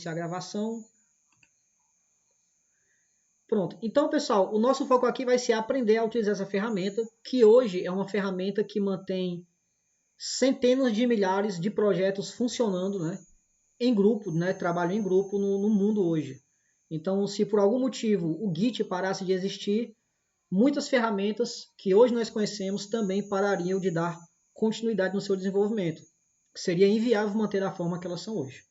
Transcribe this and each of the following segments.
iniciar a gravação. Pronto. Então, pessoal, o nosso foco aqui vai ser aprender a utilizar essa ferramenta, que hoje é uma ferramenta que mantém centenas de milhares de projetos funcionando, né, em grupo, né, trabalho em grupo no mundo hoje. Então, se por algum motivo o Git parasse de existir, muitas ferramentas que hoje nós conhecemos também parariam de dar continuidade no seu desenvolvimento. Seria inviável manter da forma que elas são hoje.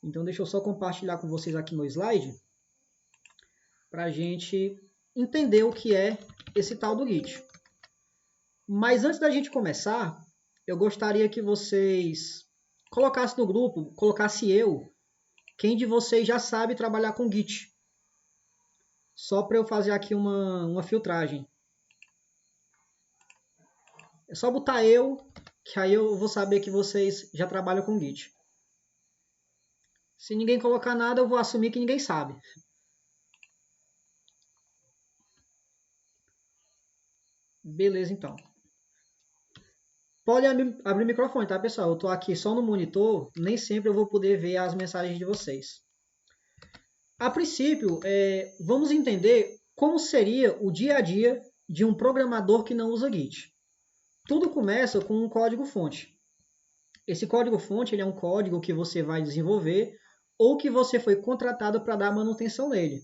Então, deixa eu só compartilhar com vocês aqui no slide para a gente entender o que é esse tal do Git. Mas antes da gente começar, eu gostaria que vocês colocassem no grupo, colocasse eu, quem de vocês já sabe trabalhar com Git. Só para eu fazer aqui uma filtragem. É só botar eu, que aí eu vou saber que vocês já trabalham com Git. Se ninguém colocar nada, eu vou assumir que ninguém sabe. Beleza, então. Pode abrir o microfone, tá, pessoal? Eu estou aqui só no monitor, nem sempre eu vou poder ver as mensagens de vocês. A princípio, vamos entender como seria o dia a dia de um programador que não usa Git. Tudo começa com um código-fonte. Esse código-fonte ele é um código que você vai desenvolver ou que você foi contratado para dar manutenção nele.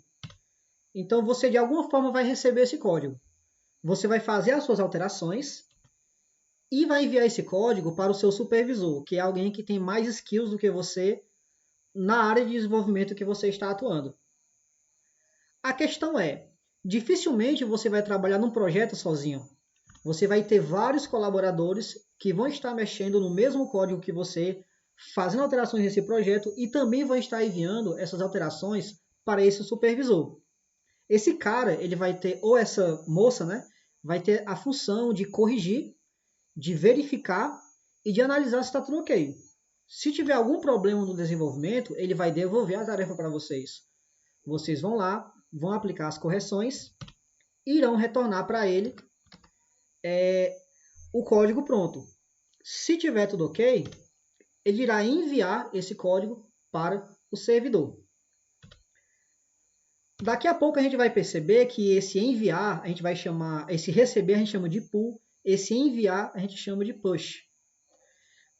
Então, você de alguma forma vai receber esse código. Você vai fazer as suas alterações e vai enviar esse código para o seu supervisor, que é alguém que tem mais skills do que você na área de desenvolvimento que você está atuando. A questão é, dificilmente você vai trabalhar num projeto sozinho. Você vai ter vários colaboradores que vão estar mexendo no mesmo código que você, fazendo alterações nesse projeto e também vão estar enviando essas alterações para esse supervisor. Esse cara, ele vai ter, ou essa moça, né, vai ter a função de corrigir, de verificar e de analisar se está tudo ok. Se tiver algum problema no desenvolvimento, ele vai devolver a tarefa para vocês. Vocês vão lá, vão aplicar as correções e irão retornar para ele o código pronto. Se tiver tudo ok, ele irá enviar esse código para o servidor. Daqui a pouco a gente vai perceber que esse enviar, a gente vai chamar, esse receber a gente chama de pull, esse enviar a gente chama de push.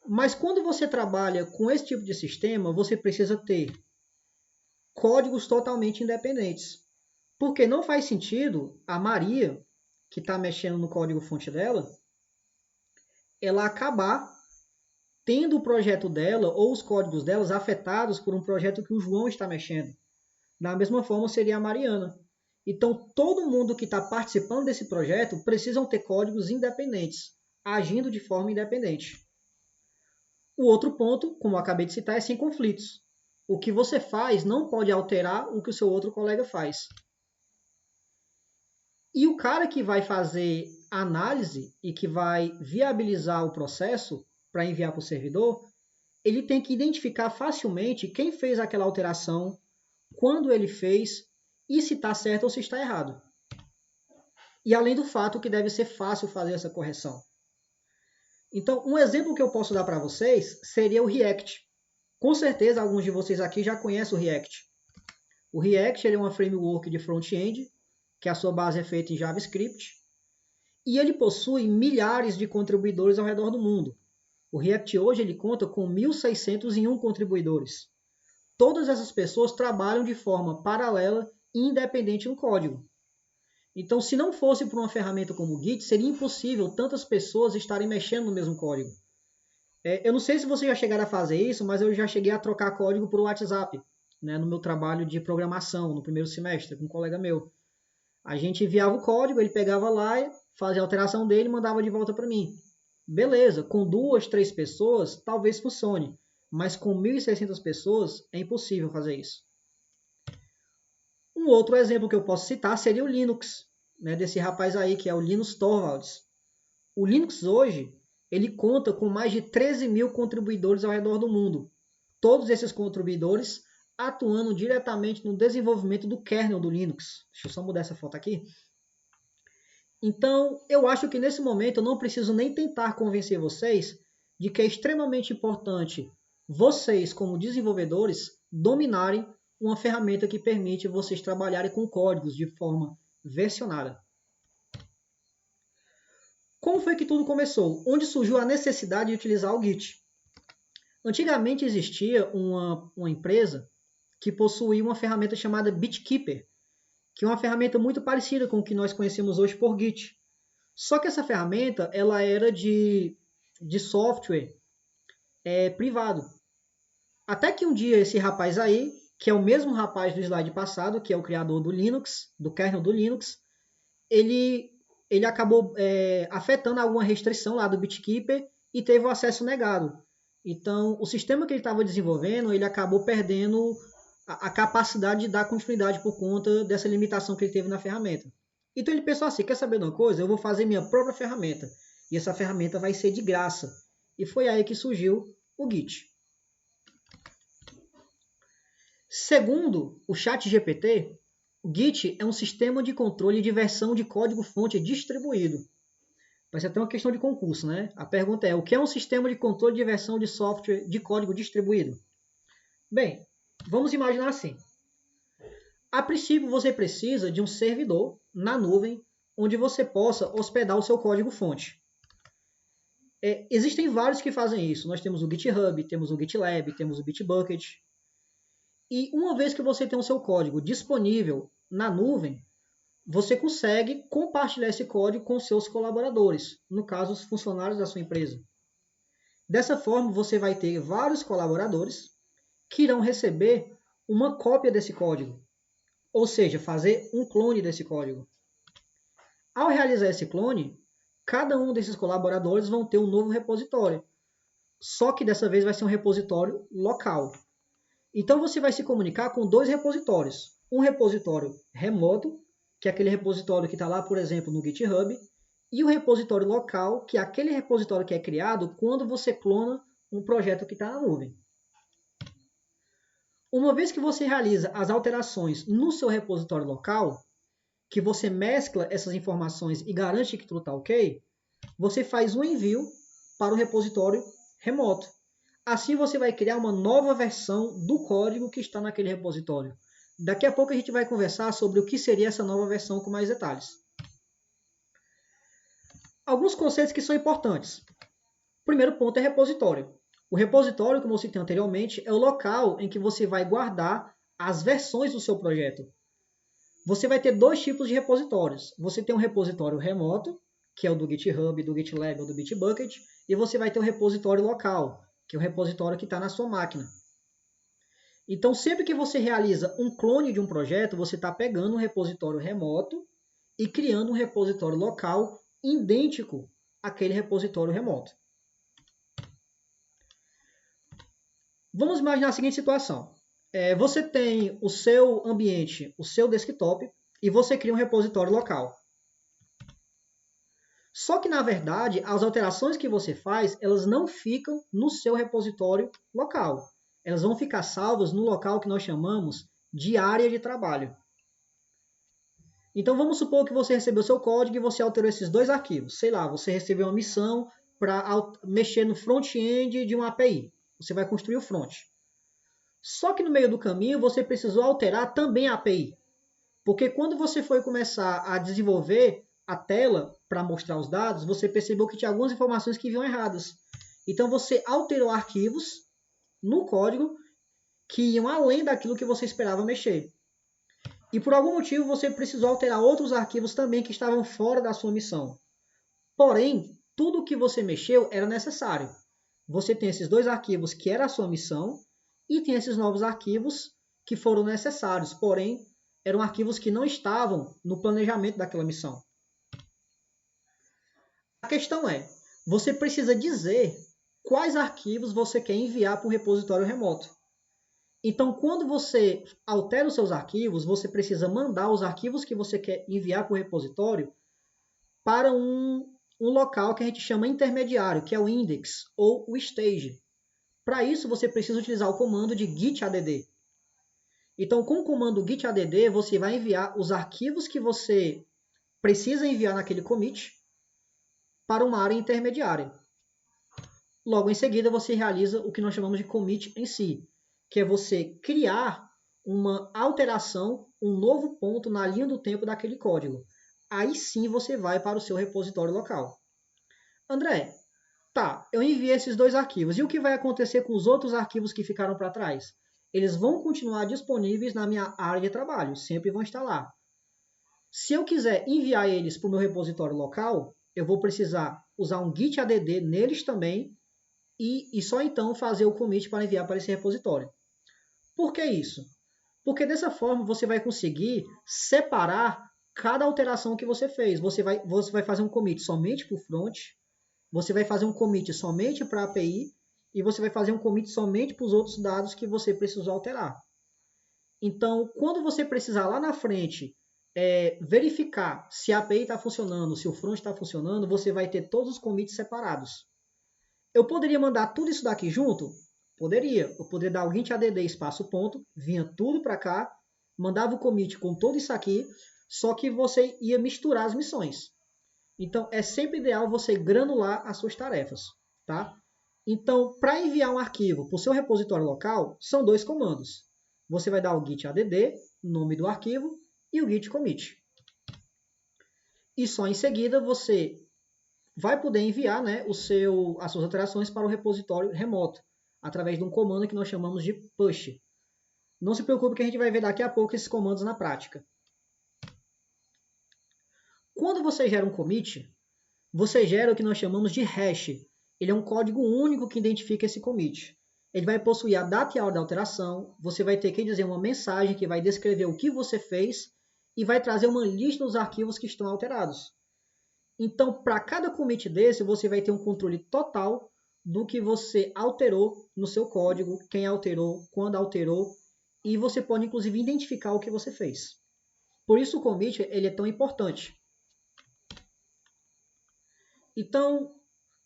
Mas quando você trabalha com esse tipo de sistema, você precisa ter códigos totalmente independentes. Porque não faz sentido a Maria, que está mexendo no código-fonte dela, ela acabar tendo o projeto dela ou os códigos delas afetados por um projeto que o João está mexendo. Da mesma forma seria a Mariana. Então, todo mundo que está participando desse projeto precisam ter códigos independentes, agindo de forma independente. O outro ponto, como eu acabei de citar, é sem conflitos. O que você faz não pode alterar o que o seu outro colega faz. E o cara que vai fazer a análise e que vai viabilizar o processo para enviar para o servidor, ele tem que identificar facilmente quem fez aquela alteração, quando ele fez e se está certo ou se está errado. E além do fato que deve ser fácil fazer essa correção. Então, um exemplo que eu posso dar para vocês seria o React. Com certeza, alguns de vocês aqui já conhecem o React. O React ele é uma framework de front-end, que a sua base é feita em JavaScript, e ele possui milhares de contribuidores ao redor do mundo. O React hoje ele conta com 1.601 contribuidores. Todas essas pessoas trabalham de forma paralela e independente no código. Então, se não fosse por uma ferramenta como o Git, seria impossível tantas pessoas estarem mexendo no mesmo código. Eu não sei se vocês já chegaram a fazer isso, mas eu já cheguei a trocar código por WhatsApp, né, no meu trabalho de programação, no primeiro semestre, com um colega meu. A gente enviava o código, ele pegava lá, fazia a alteração dele e mandava de volta para mim. Beleza, com 2, 3 pessoas, talvez funcione. Mas com 1.600 pessoas, é impossível fazer isso. Um outro exemplo que eu posso citar seria o Linux, né, desse rapaz aí, que é o Linus Torvalds. O Linux hoje, ele conta com mais de 13.000 contribuidores ao redor do mundo. Todos esses contribuidores atuando diretamente no desenvolvimento do kernel do Linux. Deixa eu só mudar essa foto aqui. Então, eu acho que nesse momento eu não preciso nem tentar convencer vocês de que é extremamente importante vocês, como desenvolvedores, dominarem uma ferramenta que permite vocês trabalharem com códigos de forma versionada. Como foi que tudo começou? Onde surgiu a necessidade de utilizar o Git? Antigamente existia uma empresa que possuía uma ferramenta chamada BitKeeper, que é uma ferramenta muito parecida com o que nós conhecemos hoje por Git. Só que essa ferramenta ela era de software privado. Até que um dia esse rapaz aí, que é o mesmo rapaz do slide passado, que é o criador do Linux, do kernel do Linux, ele acabou afetando alguma restrição lá do BitKeeper e teve o acesso negado. Então, o sistema que ele estava desenvolvendo, ele acabou perdendo a capacidade de dar continuidade por conta dessa limitação que ele teve na ferramenta. Então ele pensou assim, quer saber de uma coisa? Eu vou fazer minha própria ferramenta. E essa ferramenta vai ser de graça. E foi aí que surgiu o Git. Segundo o ChatGPT, o Git é um sistema de controle de versão de código-fonte distribuído. Vai ser até uma questão de concurso, né? A pergunta é, o que é um sistema de controle de versão de software de código distribuído? Bem, vamos imaginar assim. A princípio, você precisa de um servidor na nuvem onde você possa hospedar o seu código-fonte. Existem vários que fazem isso. Nós temos o GitHub, temos o GitLab, temos o Bitbucket. E uma vez que você tem o seu código disponível na nuvem, você consegue compartilhar esse código com seus colaboradores, no caso, os funcionários da sua empresa. Dessa forma, você vai ter vários colaboradores que irão receber uma cópia desse código, ou seja, fazer um clone desse código. Ao realizar esse clone, cada um desses colaboradores vão ter um novo repositório, só que dessa vez vai ser um repositório local. Então você vai se comunicar com dois repositórios. Um repositório remoto, que é aquele repositório que está lá, por exemplo, no GitHub, e o repositório local, que é aquele repositório que é criado quando você clona um projeto que está na nuvem. Uma vez que você realiza as alterações no seu repositório local, que você mescla essas informações e garante que tudo está ok, você faz um envio para o repositório remoto. Assim você vai criar uma nova versão do código que está naquele repositório. Daqui a pouco a gente vai conversar sobre o que seria essa nova versão com mais detalhes. Alguns conceitos que são importantes. O primeiro ponto é repositório. O repositório, como eu citei anteriormente, é o local em que você vai guardar as versões do seu projeto. Você vai ter dois tipos de repositórios. Você tem um repositório remoto, que é o do GitHub, do GitLab ou do Bitbucket, e você vai ter um repositório local, que é o repositório que está na sua máquina. Então, sempre que você realiza um clone de um projeto, você está pegando um repositório remoto e criando um repositório local idêntico àquele repositório remoto. Vamos imaginar a seguinte situação. Você tem o seu ambiente, o seu desktop, e você cria um repositório local. Só que, na verdade, as alterações que você faz, elas não ficam no seu repositório local. Elas vão ficar salvas no local que nós chamamos de área de trabalho. Então, vamos supor que você recebeu seu código e você alterou esses dois arquivos. Sei lá, você recebeu uma missão para mexer no front-end de uma API. Você vai construir o front. Só que no meio do caminho, você precisou alterar também a API. Porque quando você foi começar a desenvolver a tela para mostrar os dados, você percebeu que tinha algumas informações que vinham erradas. Então você alterou arquivos no código que iam além daquilo que você esperava mexer. E por algum motivo você precisou alterar outros arquivos também que estavam fora da sua missão. Porém, tudo o que você mexeu era necessário. Você tem esses dois arquivos que era a sua missão e tem esses novos arquivos que foram necessários, porém eram arquivos que não estavam no planejamento daquela missão. A questão é, você precisa dizer quais arquivos você quer enviar para o repositório remoto. Então, quando você altera os seus arquivos, você precisa mandar os arquivos que você quer enviar para o repositório para um local que a gente chama intermediário, que é o index ou o stage. Para isso, você precisa utilizar o comando de gitadd. Então, com o comando gitadd, você vai enviar os arquivos que você precisa enviar naquele commit para uma área intermediária. Logo em seguida, você realiza o que nós chamamos de commit em si, que é você criar uma alteração, um novo ponto na linha do tempo daquele código. Aí sim você vai para o seu repositório local. André, tá, eu enviei esses dois arquivos. E o que vai acontecer com os outros arquivos que ficaram para trás? Eles vão continuar disponíveis na minha área de trabalho, sempre vão estar lá. Se eu quiser enviar eles para o meu repositório local, eu vou precisar usar um git add neles também e só então fazer o commit para enviar para esse repositório. Por que isso? Porque dessa forma você vai conseguir separar cada alteração que você fez. Você vai fazer um commit somente para o front, você vai fazer um commit somente para a API e você vai fazer um commit somente para os outros dados que você precisou alterar. Então, quando você precisar lá na frente verificar se a API está funcionando, se o front está funcionando, você vai ter todos os commits separados. Eu poderia mandar tudo isso daqui junto? Poderia. Eu poderia dar o git add espaço ponto, vinha tudo para cá, mandava o commit com tudo isso aqui, só que você ia misturar as missões. Então, é sempre ideal você granular as suas tarefas, tá? Então, para enviar um arquivo para o seu repositório local, são dois comandos. Você vai dar o git add, nome do arquivo, e o git commit. E só em seguida você vai poder enviar, né, as suas alterações para o repositório remoto, através de um comando que nós chamamos de push. Não se preocupe que a gente vai ver daqui a pouco esses comandos na prática. Quando você gera um commit, você gera o que nós chamamos de hash. Ele é um código único que identifica esse commit. Ele vai possuir a data e a hora da alteração, você vai ter que dizer uma mensagem que vai descrever o que você fez e vai trazer uma lista dos arquivos que estão alterados. Então, para cada commit desse, você vai ter um controle total do que você alterou no seu código, quem alterou, quando alterou, e você pode, inclusive, identificar o que você fez. Por isso, o commit ele é tão importante. Então,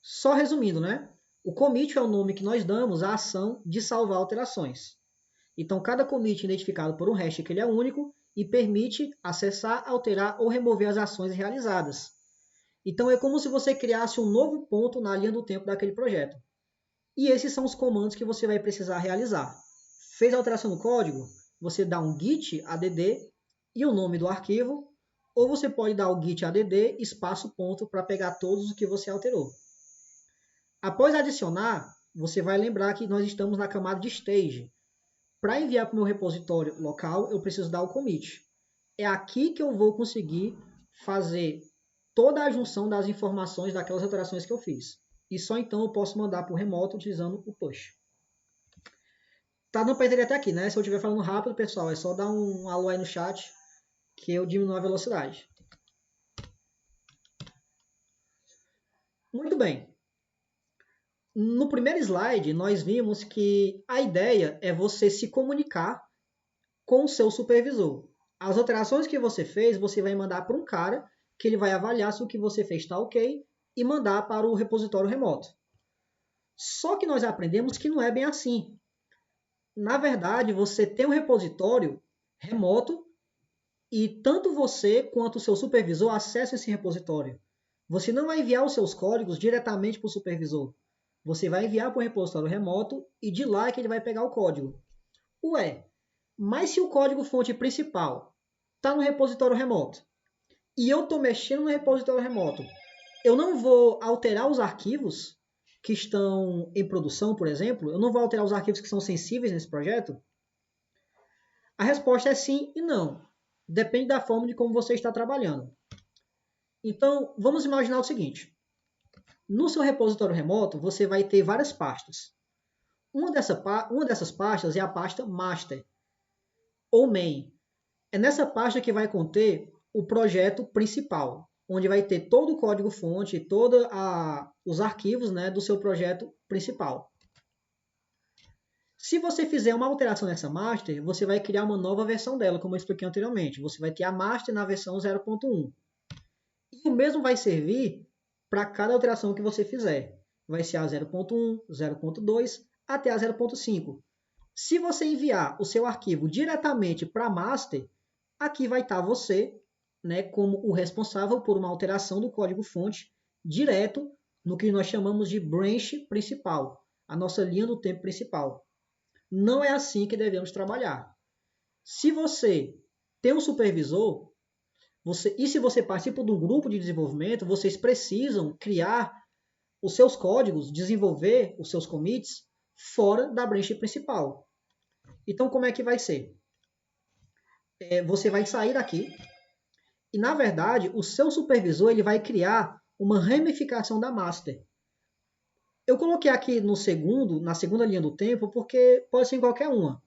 só resumindo, né? O commit é o nome que nós damos à ação de salvar alterações. Então, cada commit é identificado por um hash que ele é único e permite acessar, alterar ou remover as ações realizadas. Então, é como se você criasse um novo ponto na linha do tempo daquele projeto. E esses são os comandos que você vai precisar realizar. Fez a alteração no código? Você dá um git add e o nome do arquivo, ou você pode dar o git add espaço ponto para pegar todos os que você alterou. Após adicionar, você vai lembrar que nós estamos na camada de stage. Para enviar para o meu repositório local, eu preciso dar o commit. É aqui que eu vou conseguir fazer toda a junção das informações daquelas alterações que eu fiz. E só então eu posso mandar para o remoto utilizando o push. Tá dando para entender até aqui, né? Se eu estiver falando rápido, pessoal, é só dar um alô aí no chat que eu diminuo a velocidade. Muito bem. No primeiro slide, nós vimos que a ideia é você se comunicar com o seu supervisor. As alterações que você fez, você vai mandar para um cara que ele vai avaliar se o que você fez está ok e mandar para o repositório remoto. Só que nós aprendemos que não é bem assim. Na verdade, você tem um repositório remoto e tanto você quanto o seu supervisor acessam esse repositório. Você não vai enviar os seus códigos diretamente para o supervisor. Você vai enviar para o repositório remoto e de lá é que ele vai pegar o código. Ué, mas se o código fonte principal está no repositório remoto e eu estou mexendo no repositório remoto, eu não vou alterar os arquivos que estão em produção, por exemplo? Eu não vou alterar os arquivos que são sensíveis nesse projeto? A resposta é sim e não. Depende da forma de como você está trabalhando. Então, vamos imaginar o seguinte. No seu repositório remoto, você vai ter várias pastas. Uma dessas pastas é a pasta master, ou main. É nessa pasta que vai conter o projeto principal, onde vai ter todo o código-fonte, todos os arquivos, né, do seu projeto principal. Se você fizer uma alteração nessa master, você vai criar uma nova versão dela, como eu expliquei anteriormente. Você vai ter a master na versão 0.1. E o mesmo vai servir para cada alteração que você fizer. Vai ser a 0.1, 0.2 até a 0.5. Se você enviar o seu arquivo diretamente para a master, aqui vai estar você, né, como o responsável por uma alteração do código-fonte direto no que nós chamamos de branch principal, a nossa linha do tempo principal. Não é assim que devemos trabalhar. Se você tem um supervisor, e se você participa de um grupo de desenvolvimento, vocês precisam criar os seus códigos, desenvolver os seus commits fora da branch principal. Então, como é que vai ser? Você vai sair daqui e, na verdade, o seu supervisor ele vai criar uma ramificação da master. Eu coloquei aqui na segunda linha do tempo, porque pode ser em qualquer uma.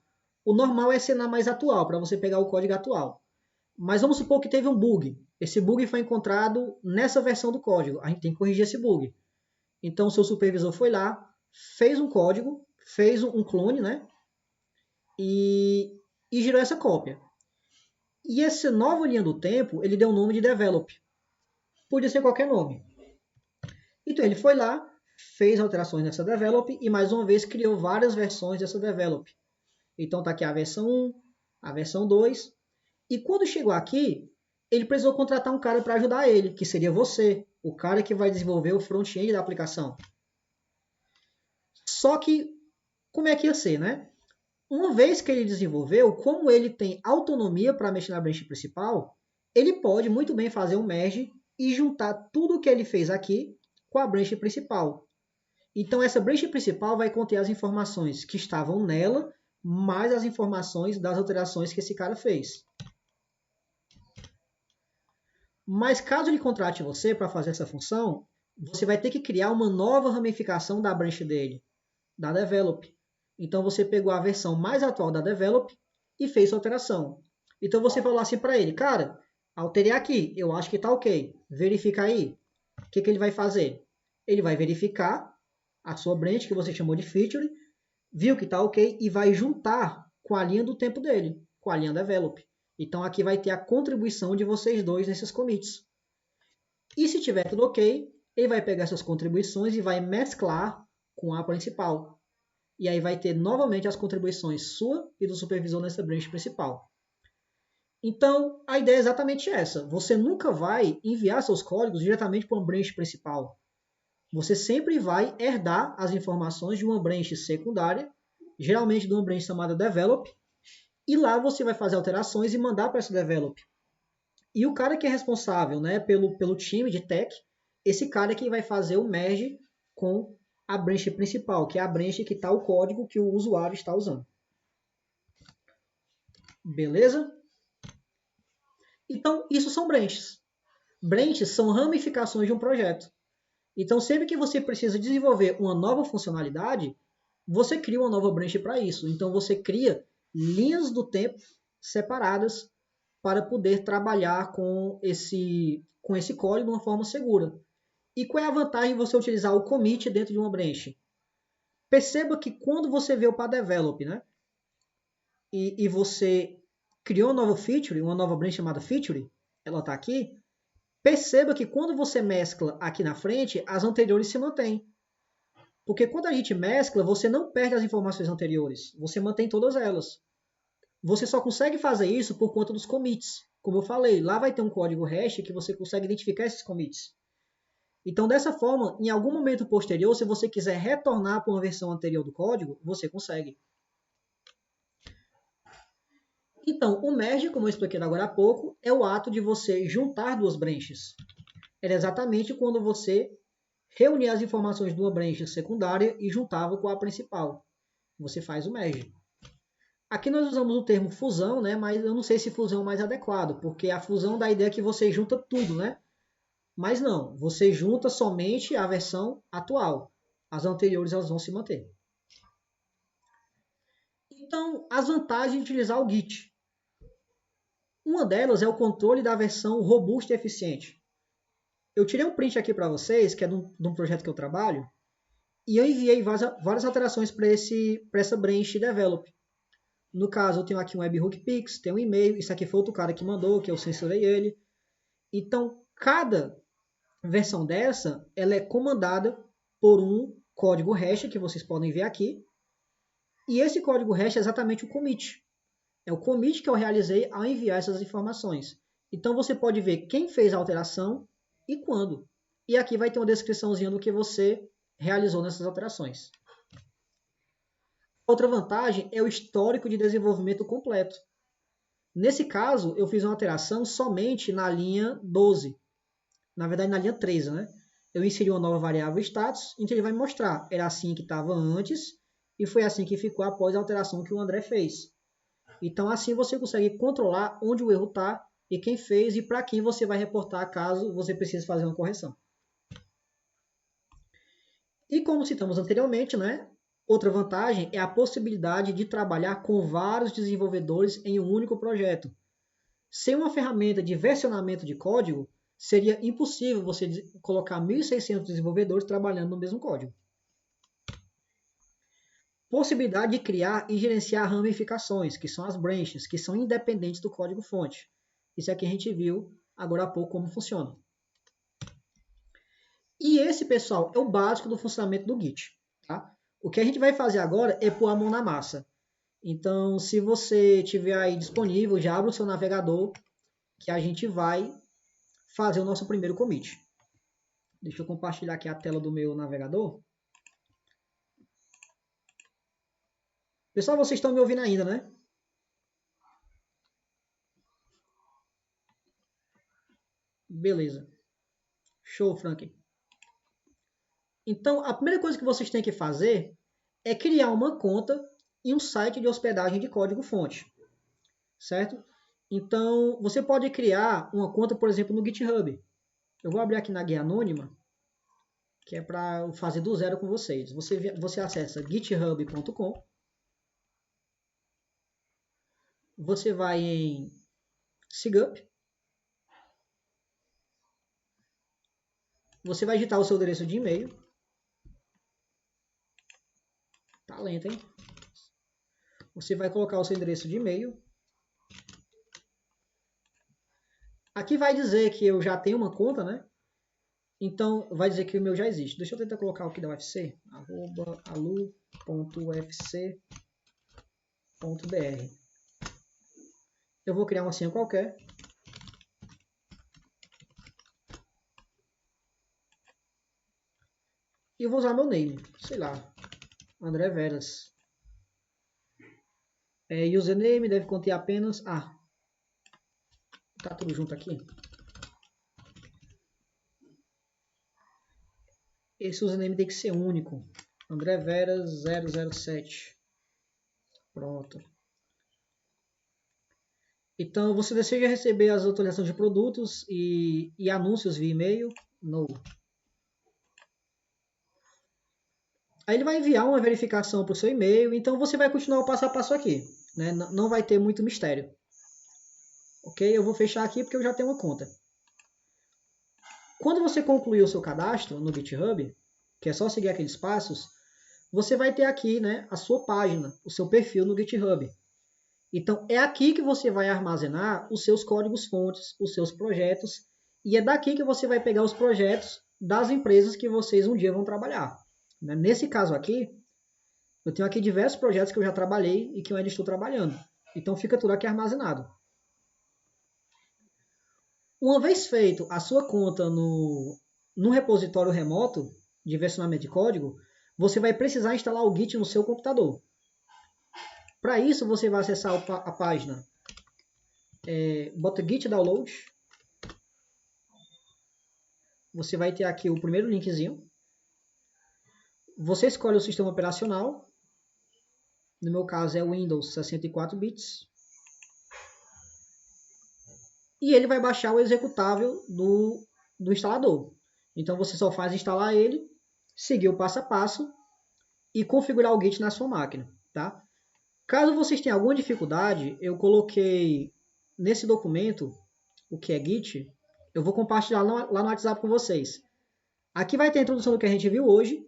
O normal é ser na mais atual, para você pegar o código atual. Mas vamos supor que teve um bug. Esse bug foi encontrado nessa versão do código. A gente tem que corrigir esse bug. Então, o seu supervisor foi lá, fez um código, fez um clone, né? E gerou essa cópia. E essa nova linha do tempo, ele deu o nome de develop. Podia ser qualquer nome. Então, ele foi lá, fez alterações nessa develop e, mais uma vez, criou várias versões dessa develop. Então, está aqui a versão 1, a versão 2. E quando chegou aqui, ele precisou contratar um cara para ajudar ele, que seria você, o cara que vai desenvolver o front-end da aplicação. Só que, como é que ia ser, né? Uma vez que ele desenvolveu, como ele tem autonomia para mexer na branch principal, ele pode muito bem fazer um merge e juntar tudo o que ele fez aqui com a branch principal. Então, essa branch principal vai conter as informações que estavam nela, mais as informações das alterações que esse cara fez. Mas caso ele contrate você para fazer essa função, você vai ter que criar uma nova ramificação da branch dele, da develop. Então você pegou a versão mais atual da develop e fez sua alteração. Então você falou assim para ele, cara, alterei aqui, eu acho que está ok, verifica aí. O que ele vai fazer? Ele vai verificar a sua branch que você chamou de feature, viu que está ok e vai juntar com a linha do tempo dele, com a linha develop. Então aqui vai ter a contribuição de vocês dois nesses commits. E se tiver tudo ok, ele vai pegar essas contribuições e vai mesclar com a principal. E aí vai ter novamente as contribuições sua e do supervisor nessa branch principal. Então, a ideia é exatamente essa. Você nunca vai enviar seus códigos diretamente para uma branch principal. Você sempre vai herdar as informações de uma branch secundária, geralmente de uma branch chamada develop, e lá você vai fazer alterações e mandar para essa develop. E o cara que é responsável, né, pelo time de tech, esse cara é quem vai fazer o merge com a branch principal, que é a branch que está o código que o usuário está usando. Beleza? Então, isso são branches. Branches são ramificações de um projeto. Então, sempre que você precisa desenvolver uma nova funcionalidade, você cria uma nova branch para isso. Então, você cria linhas do tempo separadas para poder trabalhar com esse código de uma forma segura. E qual é a vantagem de você utilizar o commit dentro de uma branch? Perceba que quando você veio para develop, né? E você criou uma nova feature, uma nova branch chamada feature, ela está aqui. Perceba que quando você mescla aqui na frente, as anteriores se mantêm. Porque quando a gente mescla, você não perde as informações anteriores, você mantém todas elas. Você só consegue fazer isso por conta dos commits. Como eu falei, lá vai ter um código hash que você consegue identificar esses commits. Então, dessa forma, em algum momento posterior, se você quiser retornar para uma versão anterior do código, você consegue. Então, o merge, como eu expliquei agora há pouco, é o ato de você juntar duas branches. É exatamente quando você reunir as informações de uma branch secundária e juntava com a principal. Você faz o merge. Aqui nós usamos o termo fusão, né? Mas eu não sei se fusão é o mais adequado, porque a fusão dá a ideia que você junta tudo, né? Mas não, você junta somente a versão atual. As anteriores elas vão se manter. Então, as vantagens de utilizar o Git. Uma delas é o controle da versão robusta e eficiente. Eu tirei um print aqui para vocês, que é de um projeto que eu trabalho, e eu enviei várias alterações para essa branch develop. No caso, eu tenho aqui um webhook pix, tem um e-mail, isso aqui foi outro cara que mandou, que eu censurei ele. Então, cada versão dessa, ela é comandada por um código hash, que vocês podem ver aqui. E esse código hash é exatamente o commit. É o commit que eu realizei ao enviar essas informações. Então, você pode ver quem fez a alteração e quando. e aqui vai ter uma descriçãozinha do que você realizou nessas alterações. Outra vantagem é o histórico de desenvolvimento completo. Nesse caso, eu fiz uma alteração somente na linha 12. Na verdade, na linha 13, né? Eu inseri uma nova variável status, então ele vai mostrar. Era assim que estava antes e foi assim que ficou após a alteração que o André fez. Então, assim você consegue controlar onde o erro está e quem fez e para quem você vai reportar caso você precise fazer uma correção. E como citamos anteriormente, né? Outra vantagem é a possibilidade de trabalhar com vários desenvolvedores em um único projeto. Sem uma ferramenta de versionamento de código, seria impossível você colocar 1.600 desenvolvedores trabalhando no mesmo código. Possibilidade de criar e gerenciar ramificações, que são as branches, que são independentes do código-fonte. Isso aqui a gente viu agora há pouco como funciona. E esse, pessoal, é o básico do funcionamento do Git. Tá? O que a gente vai fazer agora é pôr a mão na massa. Então, se você tiver aí disponível, já abre o seu navegador, que a gente vai fazer o nosso primeiro commit. Deixa eu compartilhar aqui a tela do meu navegador. Pessoal, vocês estão me ouvindo ainda, né? Beleza. Show, Frank. Então, a primeira coisa que vocês têm que fazer é criar uma conta em um site de hospedagem de código-fonte, certo? Então, você pode criar uma conta, por exemplo, no GitHub. Eu vou abrir aqui na guia anônima, que é para fazer do zero com vocês. Você acessa github.com. Você vai em SIGUP. Você vai digitar o seu endereço de e-mail. Tá lento, hein? Você vai colocar o seu endereço de e-mail. Aqui vai dizer que eu já tenho uma conta, né? Então, vai dizer que o meu já existe. Deixa eu tentar colocar aqui da UFC. @alu.ufc.br. Eu vou criar uma senha qualquer. E eu vou usar meu name. Sei lá. André Veras. Username deve conter apenas... tá tudo junto aqui. Esse username tem que ser único. André Veras 007. Pronto. Então, você deseja receber as atualizações de produtos e anúncios via e-mail? No. Aí ele vai enviar uma verificação para o seu e-mail, então você vai continuar o passo a passo aqui. Né? Não vai ter muito mistério. Ok? Eu vou fechar aqui porque eu já tenho uma conta. Quando você concluir o seu cadastro no GitHub, que é só seguir aqueles passos, você vai ter aqui, né, a sua página, o seu perfil no GitHub. Então, é aqui que você vai armazenar os seus códigos-fontes, os seus projetos, e é daqui que você vai pegar os projetos das empresas que vocês um dia vão trabalhar. Nesse caso aqui, eu tenho aqui diversos projetos que eu já trabalhei e que eu ainda estou trabalhando. Então, fica tudo aqui armazenado. Uma vez feito a sua conta no repositório remoto de versionamento de código, você vai precisar instalar o Git no seu computador. Para isso, você vai acessar a página, bota Git Download. Você vai ter aqui o primeiro linkzinho. Você escolhe o sistema operacional. No meu caso é o Windows 64 bits. E ele vai baixar o executável do instalador. Então você só faz instalar ele, seguir o passo a passo e configurar o Git na sua máquina. Tá? Caso vocês tenham alguma dificuldade, eu coloquei nesse documento o que é Git. Eu vou compartilhar lá no WhatsApp com vocês. Aqui vai ter a introdução do que a gente viu hoje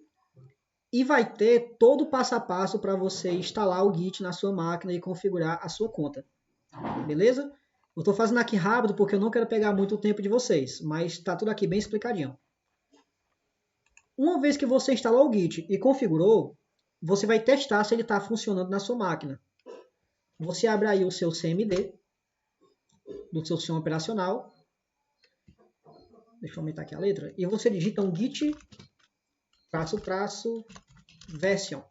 e vai ter todo o passo a passo para você instalar o Git na sua máquina e configurar a sua conta. Beleza? Eu estou fazendo aqui rápido porque eu não quero pegar muito tempo de vocês, mas está tudo aqui bem explicadinho. Uma vez que você instalou o Git e configurou, você vai testar se ele está funcionando na sua máquina. Você abre aí o seu CMD, do seu sistema operacional. deixa eu aumentar aqui a letra, e você digita um git version.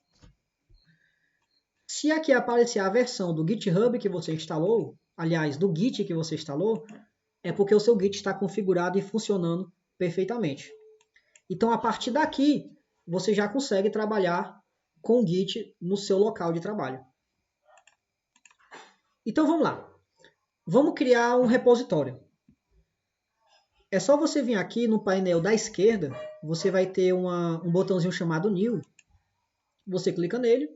Se aqui aparecer a versão do GitHub que você instalou, aliás, do Git que você instalou, é porque o seu Git está configurado e funcionando perfeitamente. Então, a partir daqui, você já consegue trabalhar com o Git no seu local de trabalho. Então, vamos lá. Vamos criar um repositório. É só você vir aqui no painel da esquerda, você vai ter um botãozinho chamado New. Você clica nele,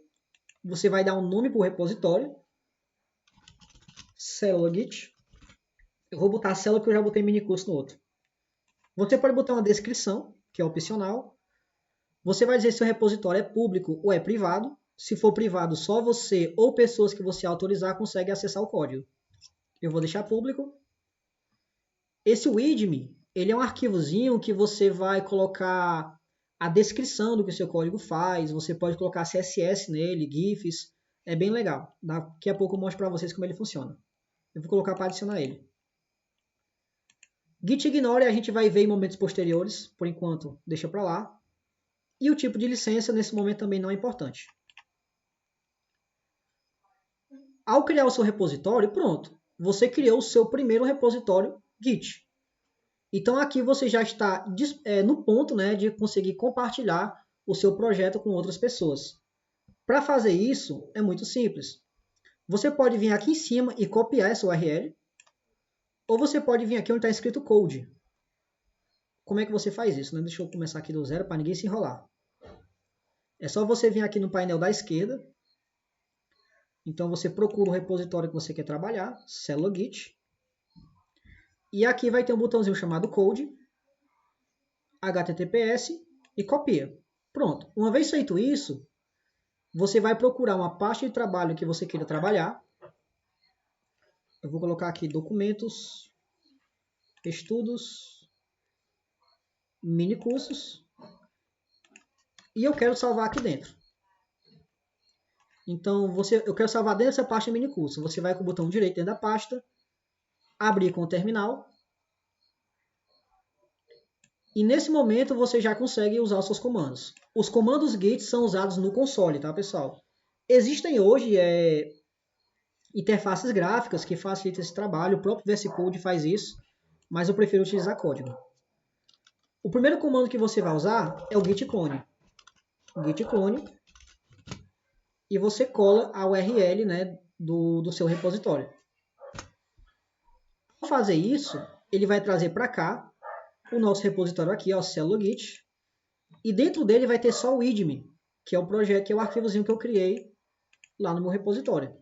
você vai dar um nome para o repositório, célula Git. Eu vou botar a célula porque eu já botei minicurso no outro. Você pode botar uma descrição, que é opcional. Você vai dizer se o repositório é público ou é privado. Se for privado, só você ou pessoas que você autorizar conseguem acessar o código. Eu vou deixar público. Esse readme, ele é um arquivozinho que você vai colocar a descrição do que o seu código faz. Você pode colocar CSS nele, GIFs. É bem legal. Daqui a pouco eu mostro para vocês como ele funciona. Eu vou colocar para adicionar ele. Git ignore a gente vai ver em momentos posteriores. Por enquanto, deixa para lá. E o tipo de licença nesse momento também não é importante. Ao criar o seu repositório, pronto. Você criou o seu primeiro repositório Git. Então aqui você já está no ponto, né, de conseguir compartilhar o seu projeto com outras pessoas. Para fazer isso é muito simples. Você pode vir aqui em cima e copiar essa URL. Ou você pode vir aqui onde está escrito Code. Como é que você faz isso? Né? Deixa eu começar aqui do zero para ninguém se enrolar. É só você vir aqui no painel da esquerda. Então você procura o repositório que você quer trabalhar, célula Git. E aqui vai ter um botãozinho chamado Code, HTTPS e copia. Pronto. Uma vez feito isso, você vai procurar uma pasta de trabalho que você queira trabalhar. Eu vou colocar aqui documentos, estudos, minicursos. E eu quero salvar aqui dentro. Então, eu quero salvar dentro dessa pasta minicurso. Você vai com o botão direito dentro da pasta, abrir com o terminal. E nesse momento você já consegue usar os seus comandos. Os comandos Git são usados no console, tá, pessoal? Existem hoje interfaces gráficas que facilitam esse trabalho. O próprio VS Code faz isso, mas eu prefiro utilizar código. O primeiro comando que você vai usar é o git clone. Git clone. E você cola a URL, né, do seu repositório. Ao fazer isso, ele vai trazer para cá o nosso repositório aqui, ó, célula Git. E dentro dele vai ter só o readme, que é o projeto, que é o arquivozinho que eu criei lá no meu repositório.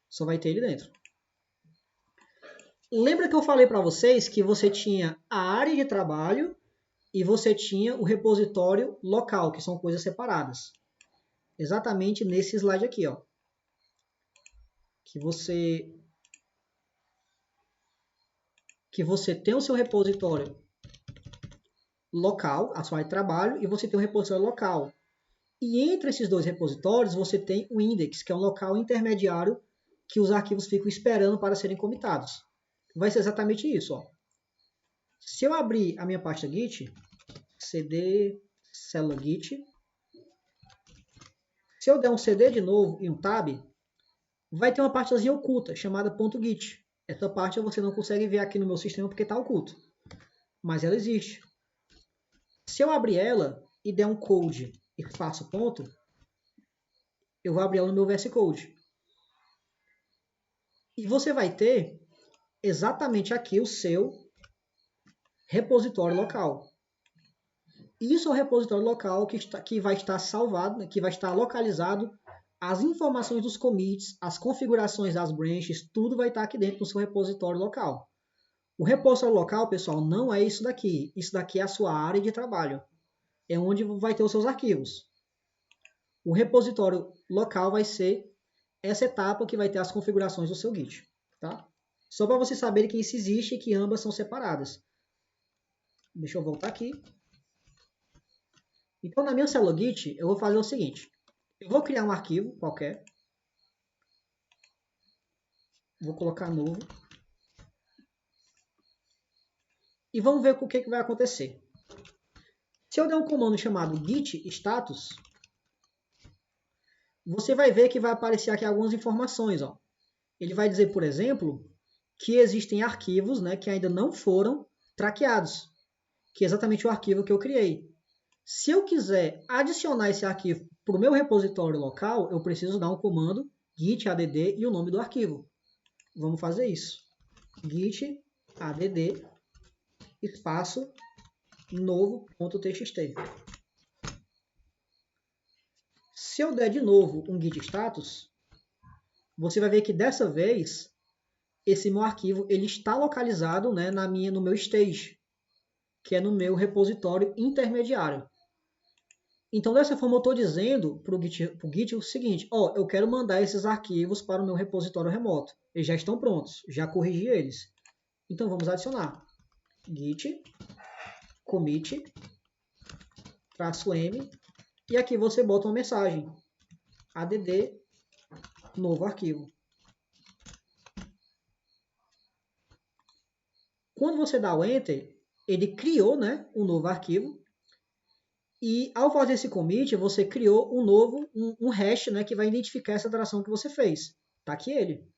Só vai ter ele dentro. Lembra que eu falei para vocês que você tinha a área de trabalho e você tinha o repositório local, que são coisas separadas. Exatamente nesse slide aqui, ó. Que você tem o seu repositório local, a sua área de trabalho, e você tem um repositório local. E entre esses dois repositórios, você tem o index, que é um local intermediário que os arquivos ficam esperando para serem comitados. Vai ser exatamente isso, ó. Se eu abrir a minha pasta Git, cd célula Git, se eu der um cd de novo e um tab, vai ter uma pastazinha oculta chamada .git. Essa parte você não consegue ver aqui no meu sistema porque está oculto, mas ela existe. Se eu abrir ela e der um code e faço ponto, eu vou abrir ela no meu VS Code. E você vai ter exatamente aqui o seu repositório local. Isso é o repositório local que vai estar salvado, que vai estar localizado as informações dos commits, as configurações das branches, tudo vai estar aqui dentro do seu repositório local. O repositório local, pessoal, não é isso daqui. Isso daqui é a sua área de trabalho. É onde vai ter os seus arquivos. O repositório local vai ser essa etapa que vai ter as configurações do seu Git. Tá? Só para vocês saberem que isso existe e que ambas são separadas. Deixa eu voltar aqui. Então, na minha célula Git, eu vou fazer o seguinte. Eu vou criar um arquivo qualquer. Vou colocar novo. e vamos ver o que vai acontecer. Se eu der um comando chamado git status, você vai ver que vai aparecer aqui algumas informações. Ó. Ele vai dizer, por exemplo, que existem arquivos, né, que ainda não foram traqueados, que é exatamente o arquivo que eu criei. Se eu quiser adicionar esse arquivo para o meu repositório local, eu preciso dar um comando git add e o nome do arquivo. Vamos fazer isso. Git add espaço novo.txt. Se eu der de novo um git status, você vai ver que dessa vez esse meu arquivo ele está localizado, né, no meu stage, que é no meu repositório intermediário. Então, dessa forma, eu estou dizendo para o Git o seguinte, ó, eu quero mandar esses arquivos para o meu repositório remoto. Eles já estão prontos, já corrigi eles. Então, vamos adicionar git commit -m e aqui você bota uma mensagem add novo arquivo. Quando você dá o Enter, ele criou, né, um novo arquivo. E ao fazer esse commit, você criou um hash, né, que vai identificar essa alteração que você fez. Está aqui ele.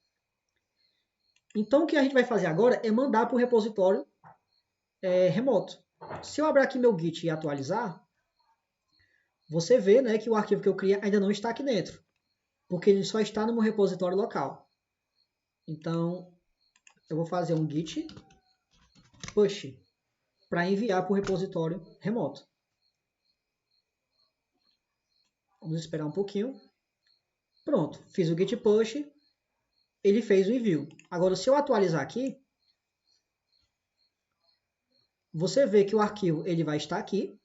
Então, o que a gente vai fazer agora é mandar para o repositório remoto. Se eu abrir aqui meu Git e atualizar, você vê, né, que o arquivo que eu criei ainda não está aqui dentro, porque ele só está no meu repositório local. Então, eu vou fazer um git push para enviar para o repositório remoto. Vamos esperar um pouquinho. Pronto, fiz o git push, ele fez o envio. Agora, se eu atualizar aqui, você vê que o arquivo ele vai estar aqui.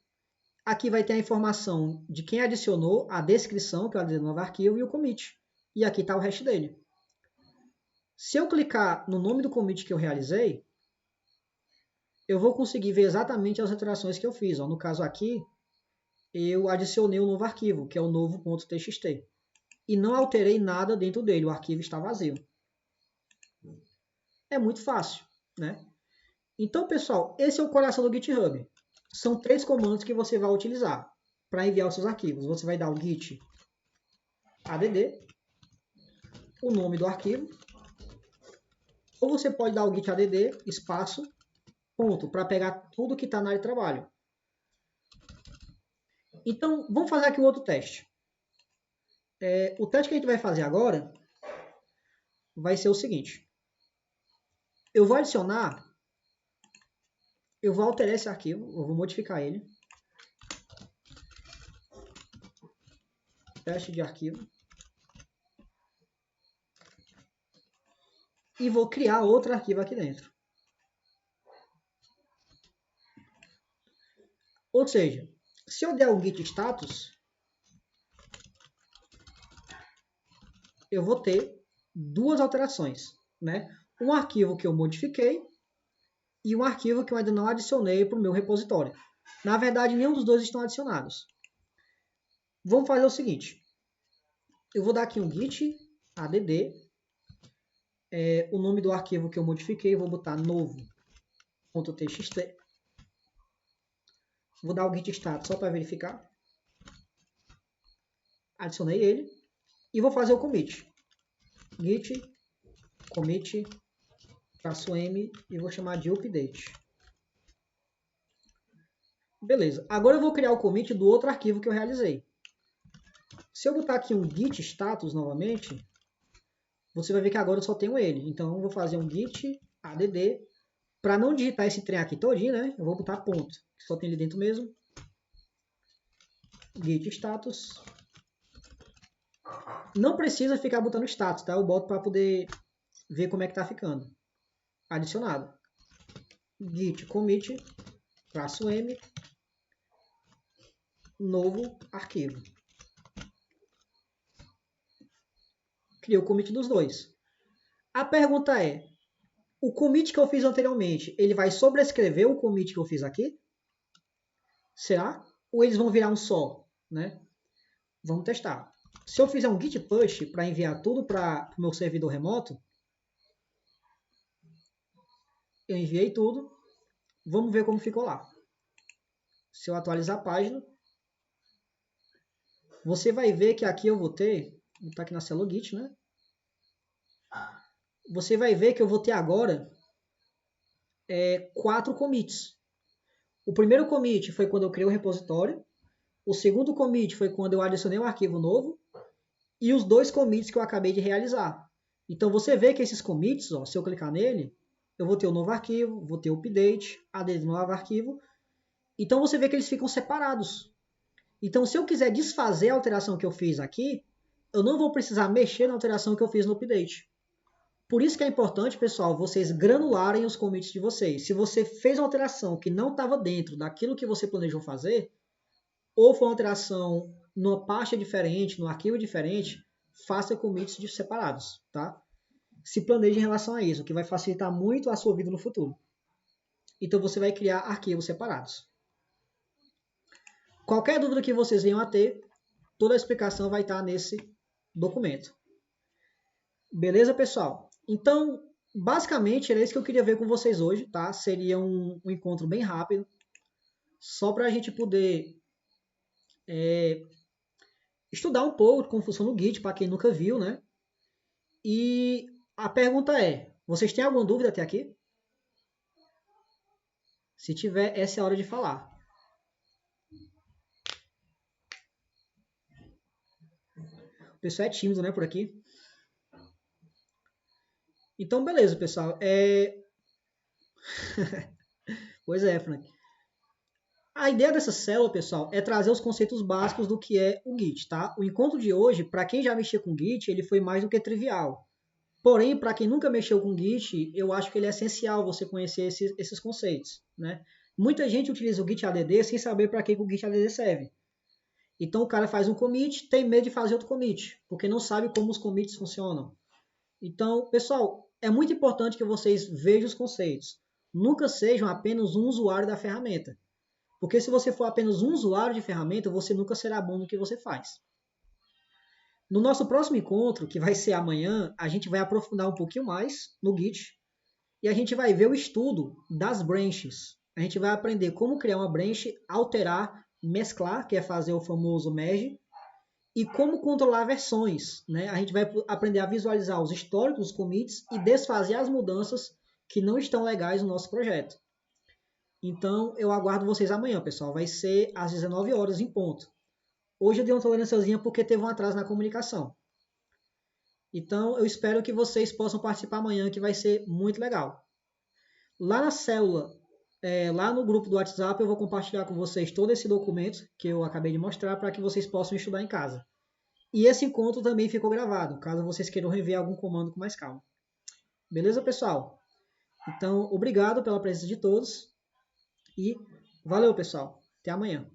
Aqui vai ter a informação de quem adicionou, a descrição, que é o novo arquivo, e o commit. E aqui está o hash dele. Se eu clicar no nome do commit que eu realizei, eu vou conseguir ver exatamente as alterações que eu fiz. Ó, no caso aqui, eu adicionei um novo arquivo, que é o novo.txt. E não alterei nada dentro dele, o arquivo está vazio. É muito fácil, né? Então, pessoal, esse é o coração do GitHub. São 3 comandos que você vai utilizar para enviar os seus arquivos. Você vai dar o git add, o nome do arquivo, ou você pode dar o git add, espaço, ponto, para pegar tudo que está na área de trabalho. Então, vamos fazer aqui um outro teste. O teste que a gente vai fazer agora vai ser o seguinte. Eu vou alterar esse arquivo, eu vou modificar ele. Teste de arquivo. E vou criar outro arquivo aqui dentro. Ou seja, se eu der o git status, eu vou ter 2 alterações, né? Um arquivo que eu modifiquei e um arquivo que eu ainda não adicionei para o meu repositório. Na verdade, nenhum dos dois estão adicionados. Vamos fazer o seguinte. Eu vou dar aqui um git add, o nome do arquivo que eu modifiquei, vou botar novo.txt. Vou dar o git status só para verificar. Adicionei ele. E vou fazer o commit. Git commit -m e vou chamar de update. Beleza. Agora eu vou criar o commit do outro arquivo que eu realizei. Se eu botar aqui um git status novamente, você vai ver que agora eu só tenho ele. Então eu vou fazer um git add. Para não digitar esse trem aqui todinho, né? Eu vou botar ponto. Só tem ele dentro mesmo. Git status. Não precisa ficar botando status, tá? Eu boto para poder ver como é que tá ficando. Adicionado. Git commit -m novo arquivo. Criei o commit dos dois. A pergunta é, o commit que eu fiz anteriormente, ele vai sobrescrever o commit que eu fiz aqui? Será? Ou eles vão virar um só, né? Vamos testar. Se eu fizer um git push para enviar tudo para o meu servidor remoto, eu enviei tudo, Vamos ver como ficou lá. Se eu atualizar a página, você vai ver que aqui eu vou ter, vou estar aqui na célula Git, né? Você vai ver que eu vou ter agora 4 commits. O primeiro commit foi quando eu criei o repositório, o segundo commit foi quando eu adicionei um arquivo novo, e os 2 commits que eu acabei de realizar. Então você vê que esses commits, ó, se eu clicar nele, eu vou ter o novo arquivo, vou ter o update, AD de novo arquivo. Então você vê que eles ficam separados. Então se eu quiser desfazer a alteração que eu fiz aqui, eu não vou precisar mexer na alteração que eu fiz no update. Por isso que é importante, pessoal, vocês granularem os commits de vocês. Se você fez uma alteração que não estava dentro daquilo que você planejou fazer, ou foi uma alteração numa pasta diferente, num arquivo diferente, faça commits separados, tá? Se planeje em relação a isso, que vai facilitar muito a sua vida no futuro. Então você vai criar arquivos separados. Qualquer dúvida que vocês venham a ter, toda a explicação vai estar nesse documento. Beleza, pessoal? Então, basicamente, era isso que eu queria ver com vocês hoje, tá? Seria um encontro bem rápido, só para a gente poder estudar um pouco como funciona o Git, para quem nunca viu, né? E a pergunta é, vocês têm alguma dúvida até aqui? Se tiver, essa é a hora de falar. O pessoal é tímido, né, por aqui. Então, beleza, pessoal. Pois é, Frank. A ideia dessa célula, pessoal, é trazer os conceitos básicos do que é o Git, tá? O encontro de hoje, para quem já mexeu com Git, ele foi mais do que trivial. Porém, para quem nunca mexeu com Git, eu acho que ele é essencial você conhecer esses conceitos, né? Muita gente utiliza o Git ADD sem saber para que o Git ADD serve. Então o cara faz um commit, tem medo de fazer outro commit, porque não sabe como os commits funcionam. Então, pessoal, é muito importante que vocês vejam os conceitos. Nunca sejam apenas um usuário da ferramenta. Porque se você for apenas um usuário de ferramenta, você nunca será bom no que você faz. No nosso próximo encontro, que vai ser amanhã, a gente vai aprofundar um pouquinho mais no Git e a gente vai ver o estudo das branches. A gente vai aprender como criar uma branch, alterar, mesclar, que é fazer o famoso merge, e como controlar versões. Né? A gente vai aprender a visualizar os históricos dos commits e desfazer as mudanças que não estão legais no nosso projeto. Então, eu aguardo vocês amanhã, pessoal. Vai ser às 19 horas em ponto. Hoje eu dei uma tolerânciazinha porque teve um atraso na comunicação. Então, eu espero que vocês possam participar amanhã, que vai ser muito legal. Lá na célula, lá no grupo do WhatsApp, eu vou compartilhar com vocês todo esse documento que eu acabei de mostrar para que vocês possam estudar em casa. E esse encontro também ficou gravado, caso vocês queiram rever algum comando com mais calma. Beleza, pessoal? Então, obrigado pela presença de todos e valeu, pessoal. Até amanhã.